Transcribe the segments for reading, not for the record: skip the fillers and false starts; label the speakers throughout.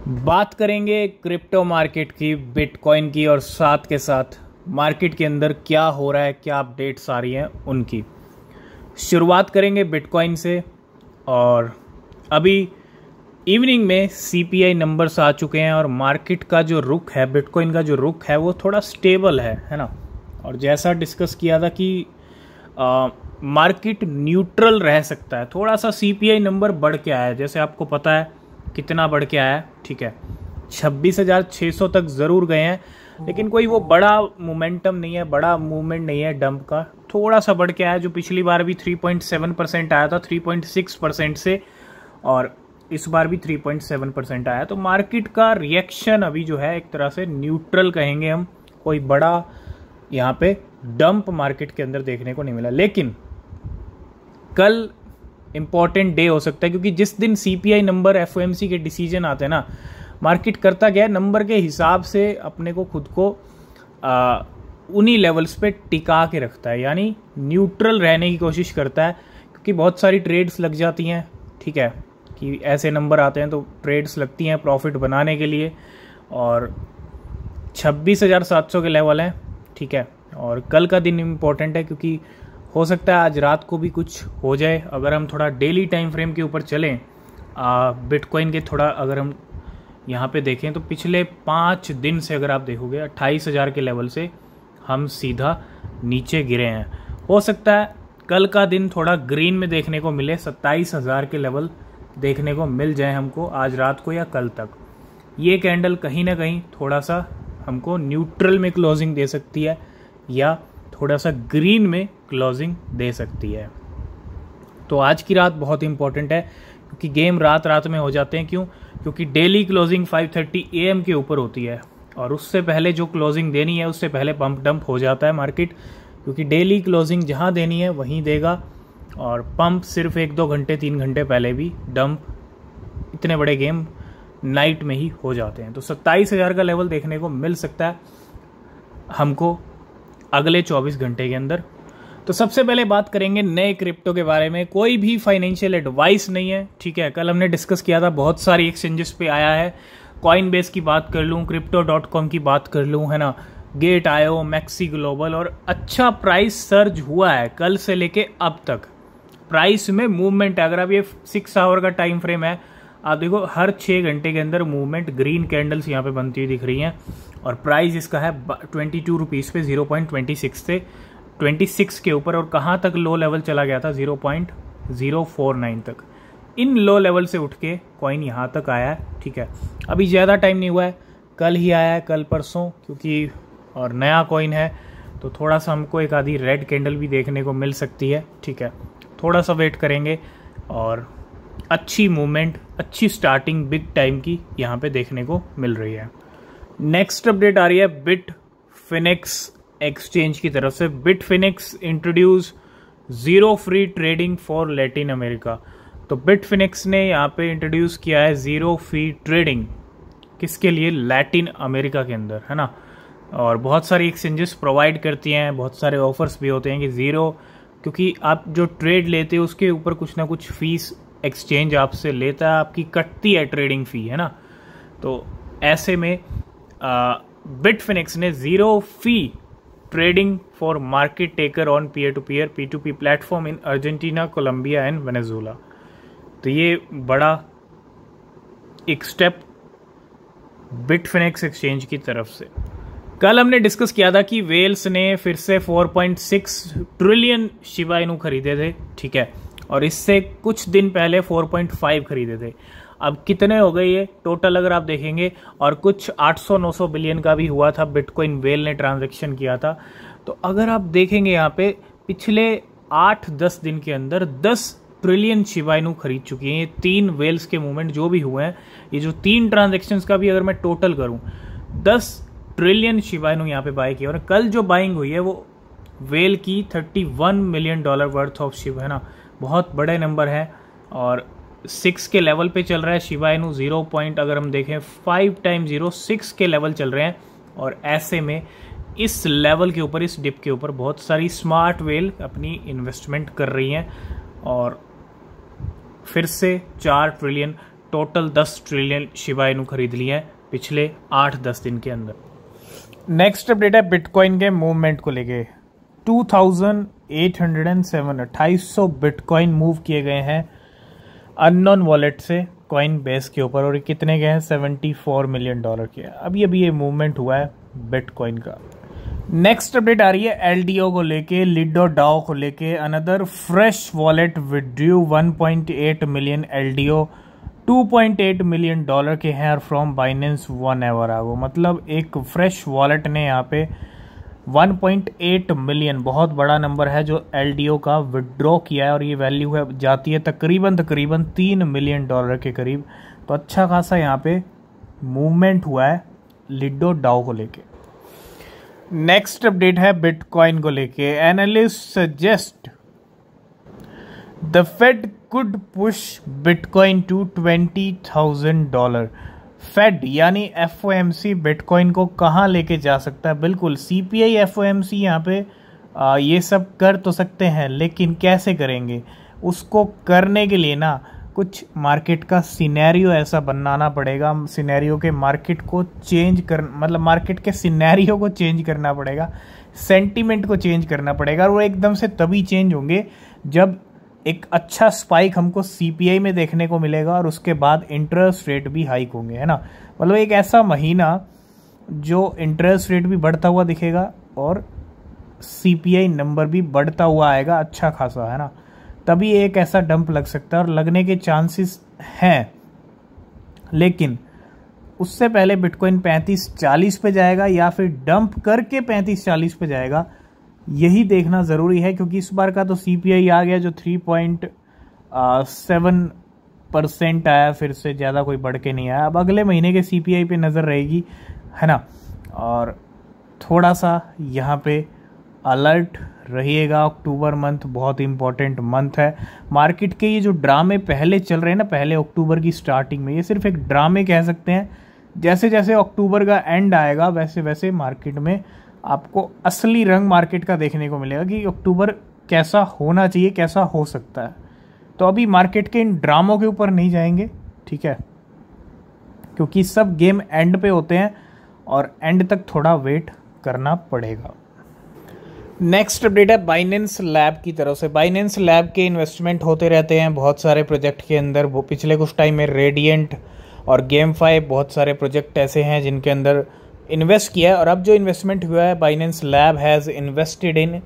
Speaker 1: बात करेंगे crypto market की, बिटकॉइन की, और साथ के साथ मार्केट के अंदर क्या हो रहा है, क्या अपडेट्स आ रही हैं उनकी। शुरुआत करेंगे बिटकॉइन से। और अभी इवनिंग में सीपीआई नंबर्स आ चुके हैं और मार्केट का जो रुख है, बिटकॉइन का जो रुख है वो थोड़ा स्टेबल है ना। और जैसा डिस्कस किया था कि मार्केट न्यूट्रल रह सकता है। थोड़ा सा सीपीआई नंबर बढ़ के आया है, जैसे आपको पता है कितना बढ़ के आया है, ठीक है 26,600 तक ज़रूर गए हैं, लेकिन कोई वो बड़ा मोमेंटम नहीं है, बड़ा मूवमेंट नहीं है डंप का। थोड़ा सा बढ़ के आया, जो पिछली बार भी 3.7% आया था 3.6% से, और इस बार भी 3.7% आया। तो मार्केट का रिएक्शन अभी जो है एक तरह से न्यूट्रल कहेंगे हम, कोई बड़ा यहाँ पे डंप मार्केट के अंदर देखने को नहीं मिला। लेकिन कल इंपॉर्टेंट डे हो सकता है, क्योंकि जिस दिन सीपीआई नंबर, एफओएमसी के डिसीजन आते हैं ना, मार्केट करता क्या है, नंबर के हिसाब से अपने को खुद को उन्हीं लेवल्स पे टिका के रखता है, यानी न्यूट्रल रहने की कोशिश करता है। क्योंकि बहुत सारी ट्रेड्स लग जाती हैं, ठीक है, कि ऐसे नंबर आते हैं तो ट्रेड्स लगती हैं प्रॉफिट बनाने के लिए। और 26,700 के लेवल हैं, ठीक है। और कल का दिन इम्पोर्टेंट है, क्योंकि हो सकता है आज रात को भी कुछ हो जाए। अगर हम थोड़ा डेली टाइम फ्रेम के ऊपर चलें, बिटकॉइन के थोड़ा अगर हम यहाँ पे देखें, तो पिछले 5 दिन से अगर आप देखोगे 28,000 के लेवल से हम सीधा नीचे गिरे हैं। हो सकता है कल का दिन थोड़ा ग्रीन में देखने को मिले, 27,000 के लेवल देखने को मिल जाए हमको आज रात को या कल तक। ये कैंडल कहीं ना कहीं थोड़ा सा हमको न्यूट्रल में क्लोजिंग दे सकती है, या थोड़ा सा ग्रीन में क्लोजिंग दे सकती है। तो आज की रात बहुत इंपॉर्टेंट है, क्योंकि गेम रात रात में हो जाते हैं। क्यों? क्योंकि डेली क्लोजिंग 5:30 AM के ऊपर होती है, और उससे पहले जो क्लोजिंग देनी है उससे पहले पंप डंप हो जाता है मार्केट। क्योंकि डेली क्लोजिंग जहां देनी है वहीं देगा, और पंप सिर्फ 1-2 घंटे 3 घंटे पहले भी डंप, इतने बड़े गेम नाइट में ही हो जाते हैं। तो 27,000 का लेवल देखने को मिल सकता है हमको अगले 24 घंटे के अंदर। तो सबसे पहले बात करेंगे नए क्रिप्टो के बारे में। कोई भी फाइनेंशियल एडवाइस नहीं है, ठीक है। कल हमने डिस्कस किया था, बहुत सारी एक्सचेंजेस पे आया है। कॉइनबेस की बात कर लूँ, crypto.com की बात कर लूँ, है ना, Gate.io, मैक्सी ग्लोबल, और अच्छा प्राइस सर्ज हुआ है कल से लेके अब तक। प्राइस में मूवमेंट है। अगर आप ये 6 आवर का टाइम फ्रेम है, आप देखो हर 6 घंटे के अंदर मूवमेंट, ग्रीन कैंडल्स यहाँ पे बनती हुई दिख रही हैं। और प्राइस इसका है 22 रुपीज़ पे, 0.26 से 26 के ऊपर। और कहाँ तक लो लेवल चला गया था? 0.049 तक। इन लो लेवल से उठ के कॉइन यहाँ तक आया है, ठीक है। अभी ज़्यादा टाइम नहीं हुआ है, कल ही आया है, कल परसों, क्योंकि और नया कॉइन है तो थोड़ा सा हमको एक आधी रेड कैंडल भी देखने को मिल सकती है, ठीक है। थोड़ा सा वेट करेंगे, और अच्छी मूवमेंट, अच्छी स्टार्टिंग बिग टाइम की यहाँ पे देखने को मिल रही है। नेक्स्ट अपडेट आ रही है बिटफिनेक्स एक्सचेंज की तरफ से। Bitfinex introduce zero free trading for Latin America. तो बिटफिनेक्स ने यहाँ पे इंट्रोड्यूस किया है जीरो फ्री ट्रेडिंग, किसके लिए? लैटिन अमेरिका के अंदर, है ना। और बहुत सारी एक्सचेंजेस प्रोवाइड करती हैं, बहुत सारे ऑफर्स भी होते हैं कि ज़ीरो, क्योंकि आप जो ट्रेड लेते हो उसके ऊपर कुछ ना कुछ फीस एक्सचेंज आपसे लेता है, आपकी कटती है ट्रेडिंग फी, है ना। तो ऐसे में बिटफिनेक्स ने zero fee trading for market taker on peer to peer P2P platform in Argentina, Colombia and Venezuela. तो ये बड़ा एक स्टेप बिटफिनेक्स एक्सचेंज की तरफ से। कल हमने डिस्कस किया था कि वेल्स ने फिर से 4.6 ट्रिलियन शिबा इनू खरीदे थे, ठीक है। और इससे कुछ दिन पहले 4.5 खरीदे थे। अब कितने हो गए ये टोटल अगर आप देखेंगे, और कुछ 800-900 बिलियन का भी हुआ था, बिटकॉइन वेल ने ट्रांजैक्शन किया था। तो अगर आप देखेंगे यहाँ पे पिछले 8-10 दिन के अंदर 10 ट्रिलियन शिबा इनू खरीद चुकी हैं। ये 3 वेल्स के मूवमेंट जो भी हुए हैं, ये जो 3 ट्रांजेक्शन्स का भी अगर मैं टोटल करूँ, 10 ट्रिलियन शिबा इनू यहाँ पे बाय किया। और कल जो बाइंग हुई है वो वेल की $31 मिलियन वर्थ ऑफ शिबा, है ना, बहुत बड़े नंबर है। और 6 के लेवल पे चल रहा है शिबा इनू, 0 पॉइंट अगर हम देखें 5 टाइम 0 6 के लेवल चल रहे हैं। और ऐसे में इस लेवल के ऊपर, इस डिप के ऊपर बहुत सारी स्मार्ट वेल अपनी इन्वेस्टमेंट कर रही हैं, और फिर से 4 trillion total 10 trillion Shiba Inu खरीद लिया है पिछले 8-10 दिन के अंदर। नेक्स्ट अपडेट है बिटकॉइन के मूवमेंट को लेके। 2807 बिटकॉइन मूव किए गए हैं अननोन वॉलेट से कॉइन बेस के ऊपर, और कितने गए हैं? $74 मिलियन के। अभी ये मूवमेंट हुआ है बिटकॉइन का। नेक्स्ट अपडेट आ रही है एलडीओ को लेके, लिडो डाओ को लेके। Another fresh wallet withdrew 1.8 million LDO, $2.8 million के हैं फ्रॉम बाइनेंस 1 आवर अगो। मतलब एक फ्रेश वॉलेट ने यहाँ पे 1.8 मिलियन, बहुत बड़ा नंबर है जो एलडीओ का विड्रॉ किया है, और ये वैल्यू है जाती है तकरीबन $3 मिलियन के करीब। तो अच्छा खासा यहाँ पे मूवमेंट हुआ है लिडो डाओ को लेके। नेक्स्ट अपडेट है बिटकॉइन को लेके। Analyst suggest the Fed could push bitcoin to $20,000। Fed यानी एफओएमसी बिटकॉइन को कहाँ लेके जा सकता है? बिल्कुल सीपीआई एफओएमसी यहाँ पे ये सब कर तो सकते हैं, लेकिन कैसे करेंगे? उसको करने के लिए ना कुछ मार्केट का सिनेरियो ऐसा बनाना पड़ेगा, सिनेरियो के मार्केट को चेंज कर, मतलब मार्केट के सिनेरियो को चेंज करना पड़ेगा, सेंटीमेंट को चेंज करना पड़ेगा, और वो एकदम से तभी चेंज होंगे जब एक अच्छा स्पाइक हमको सीपीआई में देखने को मिलेगा, और उसके बाद इंटरेस्ट रेट भी हाइक होंगे, है ना। मतलब एक ऐसा महीना जो इंटरेस्ट रेट भी बढ़ता हुआ दिखेगा और सीपीआई नंबर भी बढ़ता हुआ आएगा अच्छा खासा, है ना। तभी एक ऐसा डंप लग सकता है, और लगने के चांसेस हैं, लेकिन उससे पहले बिटकॉइन 35-40 पे जाएगा या फिर डंप करके 35-40 पे जाएगा, यही देखना ज़रूरी है। क्योंकि इस बार का तो सीपीआई आ गया जो 3.7% आया, फिर से ज़्यादा कोई बढ़ के नहीं आया। अब अगले महीने के सीपीआई पे नज़र रहेगी, है ना, और थोड़ा सा यहाँ पे अलर्ट रहिएगा। अक्टूबर मंथ बहुत इंपॉर्टेंट मंथ है। मार्केट के ये जो ड्रामे पहले चल रहे हैं ना, पहले अक्टूबर की स्टार्टिंग में, ये सिर्फ एक ड्रामे कह सकते हैं। जैसे जैसे अक्टूबर का एंड आएगा वैसे वैसे मार्केट में आपको असली रंग मार्केट का देखने को मिलेगा कि अक्टूबर कैसा होना चाहिए, कैसा हो सकता है। तो अभी मार्केट के इन ड्रामों के ऊपर नहीं जाएंगे, ठीक है, क्योंकि सब गेम एंड पे होते हैं और एंड तक थोड़ा वेट करना पड़ेगा। नेक्स्ट अपडेट है बाइनेंस लैब की तरफ से। बाइनेंस लैब के इन्वेस्टमेंट होते रहते हैं बहुत सारे प्रोजेक्ट के अंदर। वो पिछले कुछ टाइम में रेडियंट और गेमफाई, बहुत सारे प्रोजेक्ट ऐसे हैं जिनके अंदर इन्वेस्ट किया है। और अब जो इन्वेस्टमेंट हुआ है, Binance lab has invested in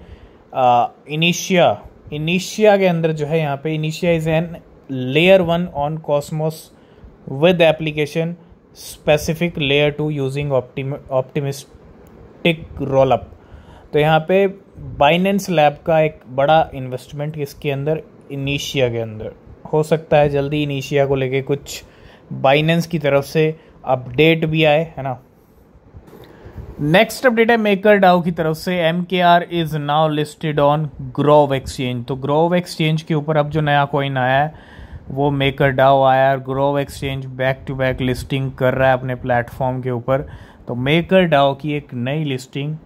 Speaker 1: Initia के अंदर जो है, यहाँ पे Initia is an layer 1 on Cosmos with application specific layer 2 using optimistic rollup. तो यहाँ पे बाइनेंस लैब का एक बड़ा इन्वेस्टमेंट इसके अंदर इनिशिया के अंदर हो सकता है। जल्दी इनिशिया को लेके कुछ बाइनेंस की तरफ से अपडेट भी आए, है ना। नेक्स्ट अपडेट है मेकर डाओ की तरफ से। MKR is now listed on Grove exchange. तो ग्रोव एक्सचेंज के ऊपर अब जो नया कॉइन आया है वो मेकर डाओ आया है। Grove exchange back to back listing कर रहा है अपने प्लेटफॉर्म के ऊपर। तो मेकर डाओ की एक नई लिस्टिंग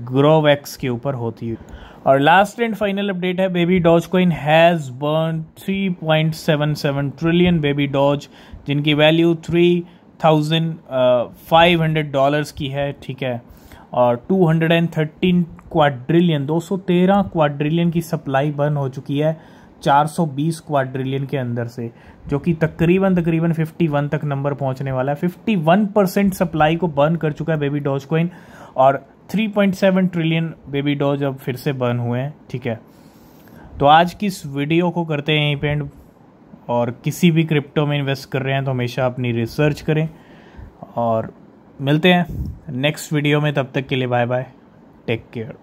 Speaker 1: ग्रोव एक्स के ऊपर होती है। और लास्ट एंड फाइनल अपडेट है baby doge coin has burn 3.77 trillion baby doge, जिनकी वैल्यू $3,500 की है, ठीक है। और 213 क्वाड्रिलियन 213 क्वाड्रिलियन की सप्लाई बर्न हो चुकी है 420 क्वाड्रिलियन के अंदर से, जो कि तकरीबन 51 तक नंबर पहुंचने वाला है। 51% सप्लाई को बर्न कर चुका है बेबी डॉज कॉइन, और 3.7 ट्रिलियन बेबी डॉज अब फिर से बर्न हुए हैं, ठीक है। तो आज की इस वीडियो को करते हैं यहीं पे एंड। और किसी भी क्रिप्टो में इन्वेस्ट कर रहे हैं तो हमेशा अपनी रिसर्च करें, और मिलते हैं नेक्स्ट वीडियो में। तब तक के लिए बाय बाय, टेक केयर।